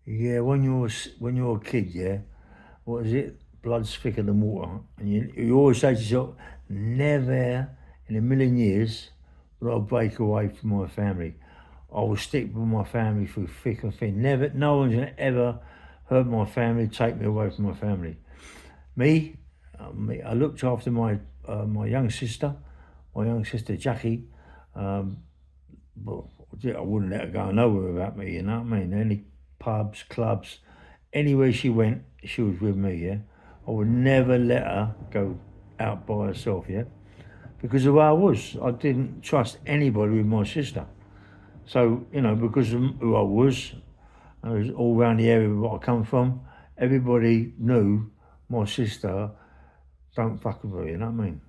Yeah, when you're a kid, yeah, what is it? Blood's thicker than water, and you always say to yourself, never in a million years will I break away from my family. I will stick with my family through thick and thin. Never, no one's gonna ever hurt my family, take me away from my family. Me, I looked after my young sister, Jackie. Um, but I wouldn't let her go nowhere without me. You know what I mean? Any pubs, clubs, anywhere she went, she was with me. Yeah, I would never let her go out by herself. Yeah, because of who I was, I didn't trust anybody with my sister. So because of who I was all around the area where I come from. Everybody knew my sister don't fuck with her. You know what I mean?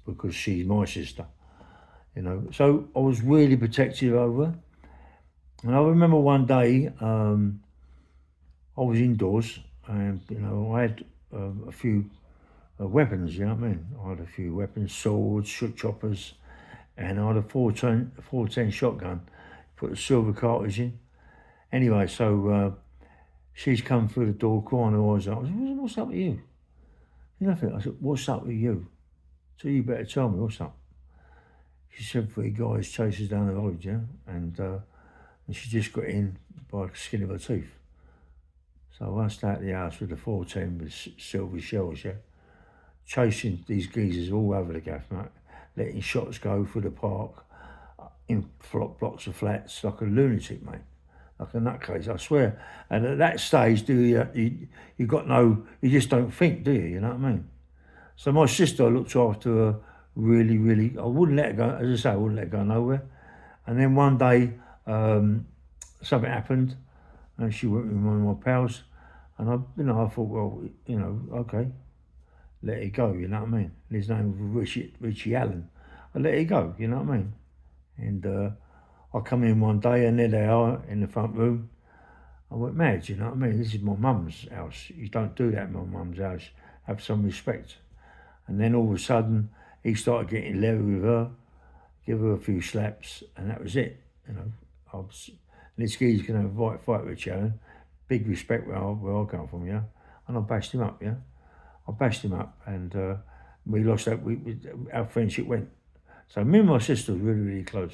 Because she's my sister. So I was really protective over her. And I remember one day I was indoors and I had a few weapons. You know what I mean? I had a few weapons, swords, shook choppers, and I had a 410 shotgun. Put a silver cartridge in. Anyway, so she's come through the door, crying her eyes out. I said, "What's up with you?" Nothing. I said, "What's up with you?" So you better tell me what's up. She said, "Three guys chased us down the road, yeah, and she just got in by the skin of her teeth." So I rushed out the house with the 410 with silver shells, yeah, chasing these geezers all over the gaff, mate, letting shots go through the park in blocks of flats like a lunatic, mate, like a nutcase, I swear. And at that stage, you got no, you just don't think, do you? You know what I mean? So my sister, I looked after her really, really. I wouldn't let her go, as I say, I wouldn't let her go nowhere. And then one day, something happened, and she went with one of my pals, and I thought, well, okay, let it go. You know what I mean? And his name was Richie Allen. I let it go. You know what I mean? And I come in one day, and there they are in the front room. I went mad. You know what I mean? This is my mum's house. You don't do that in my mum's house. Have some respect. And then all of a sudden, he started getting level with her, give her a few slaps, and that was it. I was, and this guy's going to fight with Sharon. Big respect where I come from, yeah. And I bashed him up, yeah. I bashed him up, and we lost that. Our friendship went. So me and my sister were really, really close.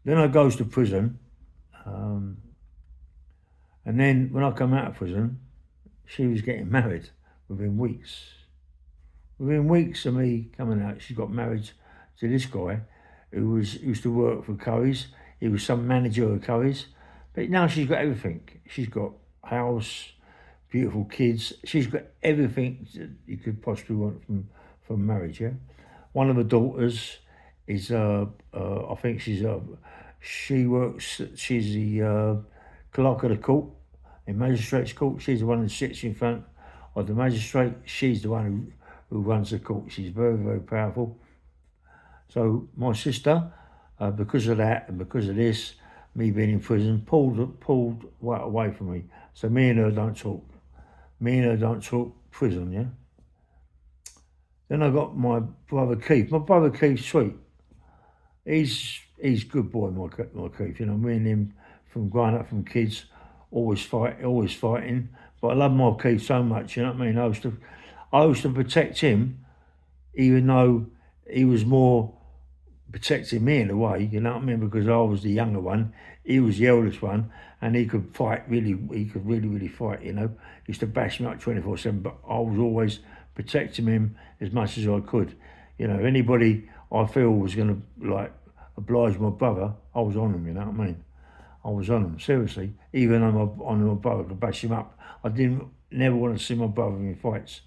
Then I goes to prison, um, and then when I come out of prison, she was getting married within weeks. Within weeks of me coming out, she got married to this guy who used to work for Curry's. He was some manager of Curry's. But now she's got everything. She's got house, beautiful kids. She's got everything that you could possibly want from marriage, yeah? One of her daughters is, I think she works, she's the clerk of the court, in magistrate's court. She's the one who sits in front of the magistrate. She's the one who runs the court. She's very, very powerful. So my sister, because of that and because of this, me being in prison, pulled right away from me. So me and her don't talk. Me and her don't talk prison, yeah? Then I got my brother Keith. My brother Keith's sweet. He's good boy, my Keith. Me and him from growing up from kids, always fighting. But I love my Keith so much, you know what I mean? I used to protect him, even though he was more protecting me in a way, you know what I mean? Because I was the younger one, he was the eldest one, and he could really, really fight, He used to bash me up 24/7, but I was always protecting him as much as I could. If anybody I feel was going to, like, oblige my brother, I was on him, you know what I mean? I was on him, seriously. Even on my brother, I could bash him up. I didn't never want to see my brother in fights.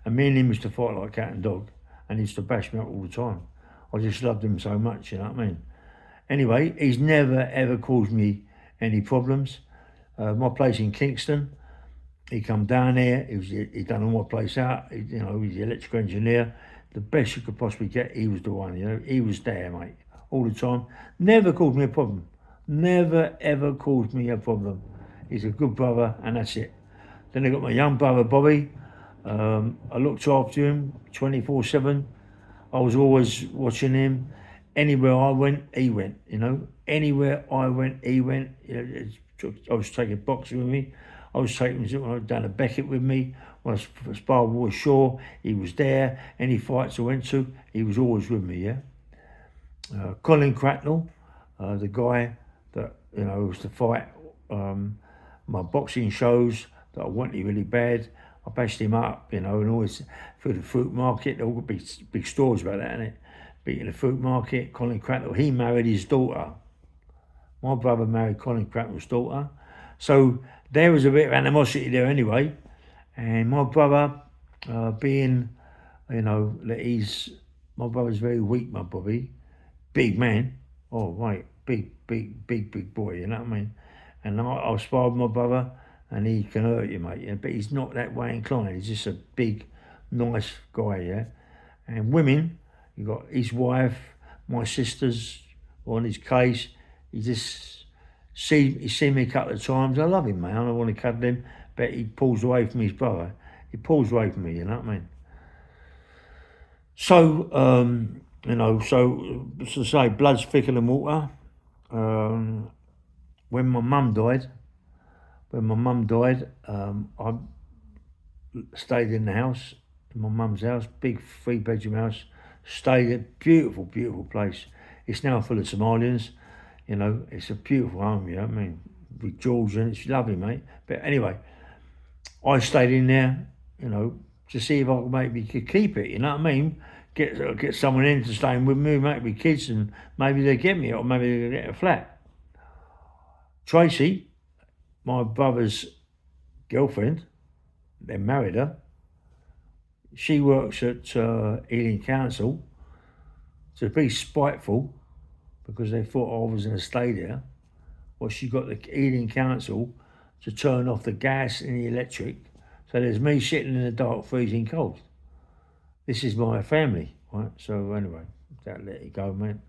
And me and him used to fight like cat and dog, and he used to bash me up all the time. I just loved him so much, you know what I mean? Anyway, he's never ever caused me any problems. My place in Kingston, he come down here. He done all my place out. He's the electrical engineer. The best you could possibly get, he was the one. He was there, mate, all the time. Never caused me a problem. Never ever caused me a problem. He's a good brother, and that's it. Then I got my young brother Bobby. I looked after him 24/7. I was always watching him. Anywhere I went, he went. Anywhere I went, he went. I was taking boxing with me. I was taking when I was down to Beckett with me. When I sparred with Shaw, he was there. Any fights I went to, he was always with me. Yeah. Colin Cracknell, the guy that was to fight my boxing shows that I wanted really bad. I bashed him up, and always through the fruit market. There all got big stories about that, innit? Beating the fruit market. Colin Cracknell, he married his daughter. My brother married Colin Cracknell's daughter, so there was a bit of animosity there anyway. And my brother, being, that my brother's very weak, my Bobby, big man. Oh, right, big boy. You know what I mean? And I sparred my brother, and he can hurt you, mate. Yeah, but he's not that way inclined. He's just a big, nice guy. Yeah. And women, you got his wife, my sisters, on his case. He just he's seen me a couple of times. I love him, man. I don't want to cuddle him, but he pulls away from his brother. He pulls away from me. You know what I mean? So, to say, blood's thicker than water. When my mum died, I stayed in the house, in my mum's house, big 3-bedroom house. Stayed at beautiful, beautiful place. It's now full of Somalians. It's a beautiful home. You know what I mean? With Georgian, it's lovely, mate. But anyway, I stayed in there, to see if I maybe could keep it. You know what I mean? Get someone in to stay with me, maybe kids, and maybe they get me, or maybe they get a flat. Tracy, my brother's girlfriend, they married her. She works at Ealing Council to be spiteful because they thought I was going to stay there. Well, she got the Ealing Council to turn off the gas and the electric. So there's me sitting in the dark, freezing cold. This is my family, right? So anyway, let it go, man.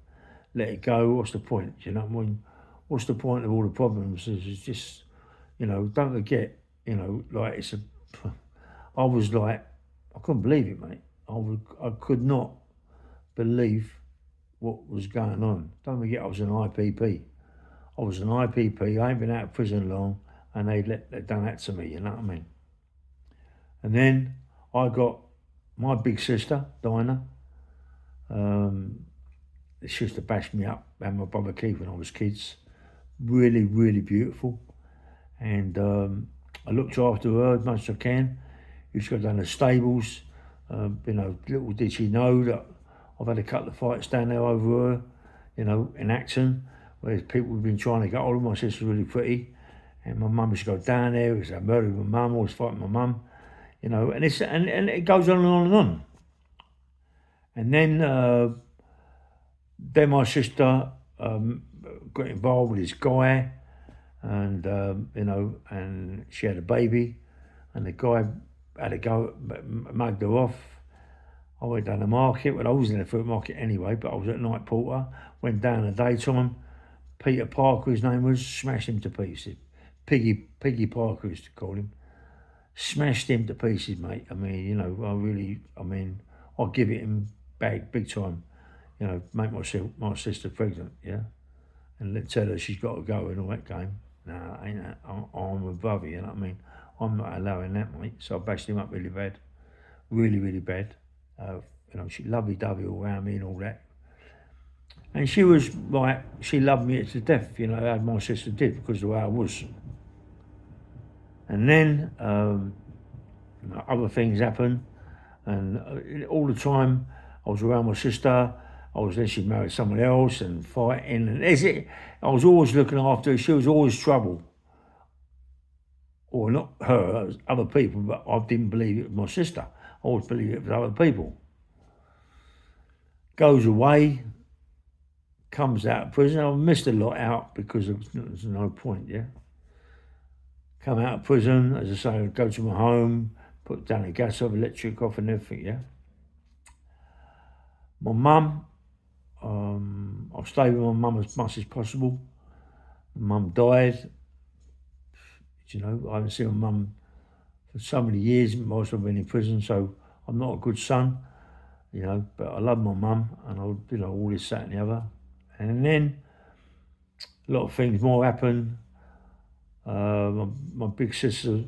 Let it go. What's the point? You know what I mean? What's the point of all the problems? It's just, don't forget, like I was like, I couldn't believe it, mate. I could not believe what was going on. Don't forget, I was an IPP. I was an IPP. I ain't been out of prison long, and they done that to me. You know what I mean? And then I got my big sister, Dinah. She used to bash me up, and my brother Keith when I was kids. Really, really beautiful. And I looked after her as much as I can. Used to go down the stables. Little did she know that I've had a couple of fights down there over her, in Acton, where people have been trying to get hold of my sister's really pretty. And my mum used to go down there, it was a murder with my mum, always fighting my mum, and it goes on and on and on. And then my sister got involved with this guy, and and she had a baby, and the guy had to go, mugged her off. I went down the market. Well, I was in the fruit market anyway, but I was at night porter. Went down in the daytime. Peter Parker, his name was, smashed him to pieces. Piggy Parker used to call him. Smashed him to pieces, mate. I mean, I'll give it him big time. Make my sister pregnant, yeah? And tell her she's got to go and all that game. No, ain't that. I'm above it, you know what I mean? I'm not allowing that, mate. So I bashed him up really bad. Really, really bad. She lovey-dovey all around me and all that. And she was like, she loved me to death, as my sister did, because of the way I was. And then other things happened, and all the time I was around my sister. Then she married someone else and fighting, and I was always looking after her. She was always trouble. Or not her, it was other people, but I didn't believe it was my sister. I always believed it was other people. Goes away, comes out of prison. I missed a lot out because there's no point, yeah. Come out of prison, as I say, I go to my home, put down the gas off, electric off and everything, yeah. My mum, I stayed with my mum as much as possible. My mum died. I haven't seen my mum for so many years, most of them been in prison, so I'm not a good son, but I love my mum, and all this, that and the other. And then a lot of things more happened. My big sister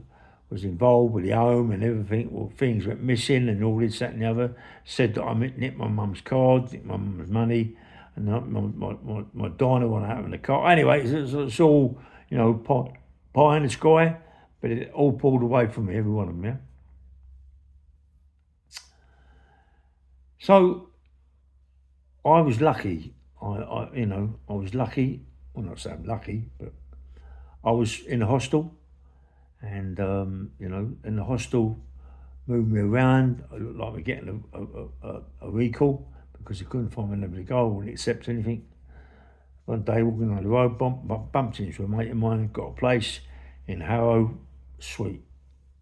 was involved with the home and everything. Well, things went missing and all this, that, and the other. Said that I nicked my mum's card, nicked my mum's money, and my diner went out in the car. Anyway, it's all, pie in the sky, but it all pulled away from me, every one of them, yeah? So I was lucky. I was lucky. Well, not saying lucky, but I was in a hostel, and in the hostel, moved me around. I looked like we're getting a recall because he couldn't find anywhere to go. I wouldn't accept anything. One day, walking on the road, bumped into a mate of mine, got a place in Harrow, sweet.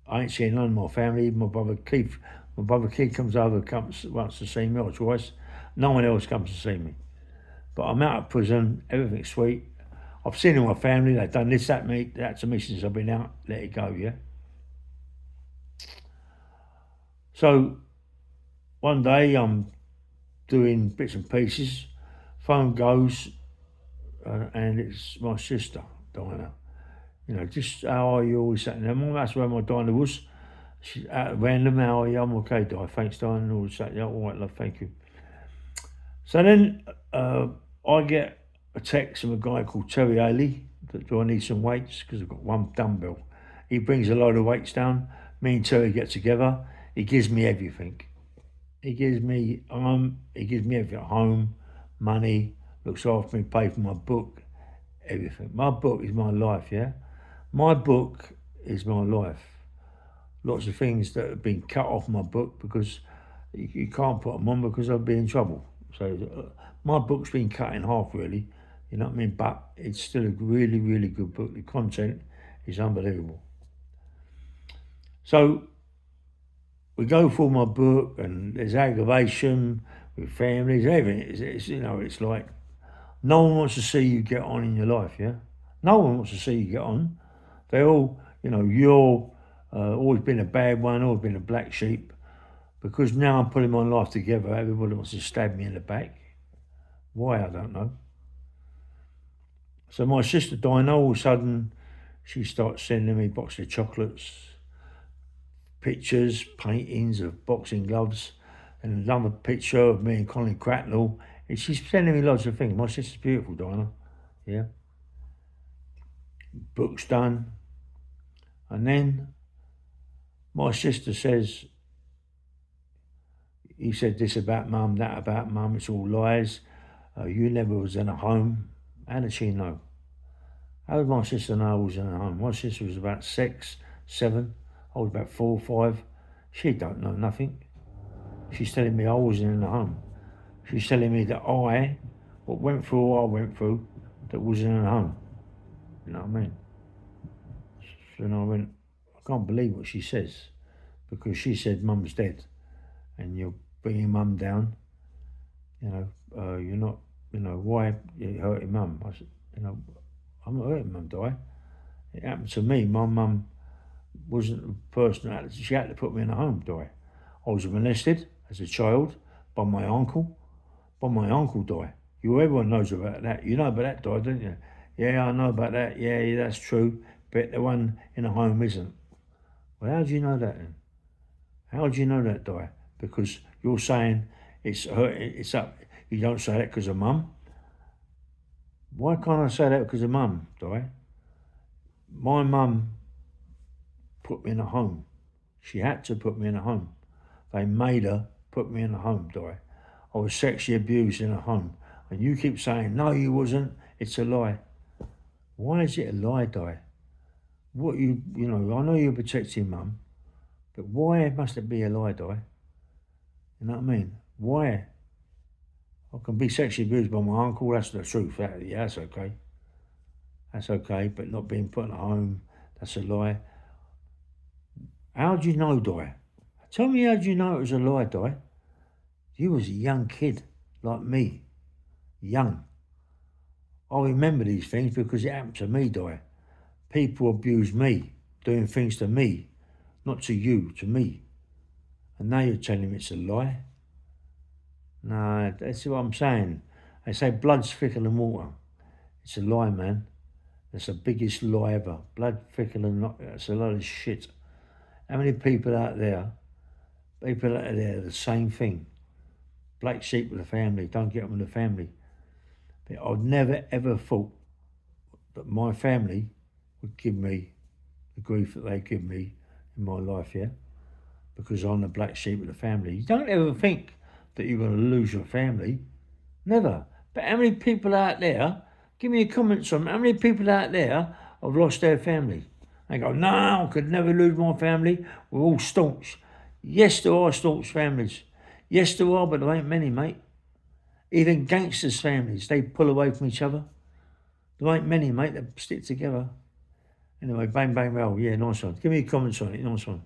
I ain't seen none of my family. My brother Keith comes wants to see me or twice. No one else comes to see me. But I'm out of prison, everything's sweet. I've seen all my family, they've done this, that to me since I've been out, let it go, yeah? So one day I'm doing bits and pieces, phone goes, and it's my sister, Dinah. Just how are you? Always sat there. That's where my Dinah was. She's at random, how are you? I'm okay, Dinah. Thanks, Dinah. Always sat there. All right, love, thank you. So then I get a text from a guy called Terry Haley that do I need some weights because I've got one dumbbell. He brings a load of weights down. Me and Terry get together. He gives me everything. He gives me everything. Home, money, looks after me, pay for my book, everything. My book is my life, yeah? My book is my life. Lots of things that have been cut off my book because you can't put them on because I'd be in trouble. So my book's been cut in half, really. You know what I mean? But it's still a really, really good book. The content is unbelievable. So we go through my book, and there's aggravation with families, everything. It's like no one wants to see you get on in your life, yeah? No one wants to see you get on. They all, you're always been a bad one, always been a black sheep. Because now I'm putting my life together, everybody wants to stab me in the back. Why, I don't know. So my sister Dinah, all of a sudden, she starts sending me boxes of chocolates, pictures, paintings of boxing gloves, and another picture of me and Colin Cracknell. And she's sending me lots of things. My sister's beautiful, Dinah. Yeah. Book's done. And then my sister says, "You said this about mum, that about mum, it's all lies. You never was in a home." How did she know? How did my sister know I was in a home? My sister was about 6, 7. I was about 4, 5. She don't know nothing. She's telling me I wasn't in a home. She's telling me that what I went through, that wasn't in a home. You know what I mean? So then I went, I can't believe what she says. Because she said mum's dead. And you're bringing mum down. You're not, why you're hurting mum? I said, I'm not hurting mum, Di. It happened to me. My mum wasn't the person she had to put me in a home, Di. I was molested as a child by my uncle. Di. Everyone knows about that. You know about that, Di, don't you? Yeah, I know about that. Yeah, that's true. But the one in a home isn't. Well, how do you know that then? How do you know that, Di? Because you're saying it's up. You don't say that because of mum. Why can't I say that because of mum, Di? My mum put me in a home. She had to put me in a home. They made her put me in a home, Di. I was sexually abused in a home. And you keep saying, no, you wasn't. It's a lie. Why is it a lie, Di? I know you're protecting mum, but why must it be a lie, Di? You know what I mean? Why? I can be sexually abused by my uncle, that's the truth. Yeah, that's okay. That's okay, but not being put in a home, that's a lie. How do you know, Di? Tell me how do you know it was a lie, Di? You was a young kid, like me. Young. I remember these things because it happened to me, Di. People abused me, doing things to me, not to you, to me. And now you're telling me it's a lie? No, that's what I'm saying. They say blood's thicker than water. It's a lie, man. That's the biggest lie ever. Blood thicker than not. That's a lot of shit. How many people out there, the same thing. Black sheep with the family, don't get on with the family. But I've never ever thought that my family would give me the grief that they give me in my life, yeah? Because I'm the black sheep of the family. You don't ever think that you're going to lose your family. Never. But how many people out there, give me a comment on how many people out there have lost their family? They go, no, I could never lose my family. We're all staunch. Yes, there are staunch families. Yes, there are, but there ain't many, mate. Even gangsters' families, they pull away from each other. There ain't many, mate, that stick together. Anyway, bang, bang, well. Yeah, nice one. Give me a comment on it. Nice one.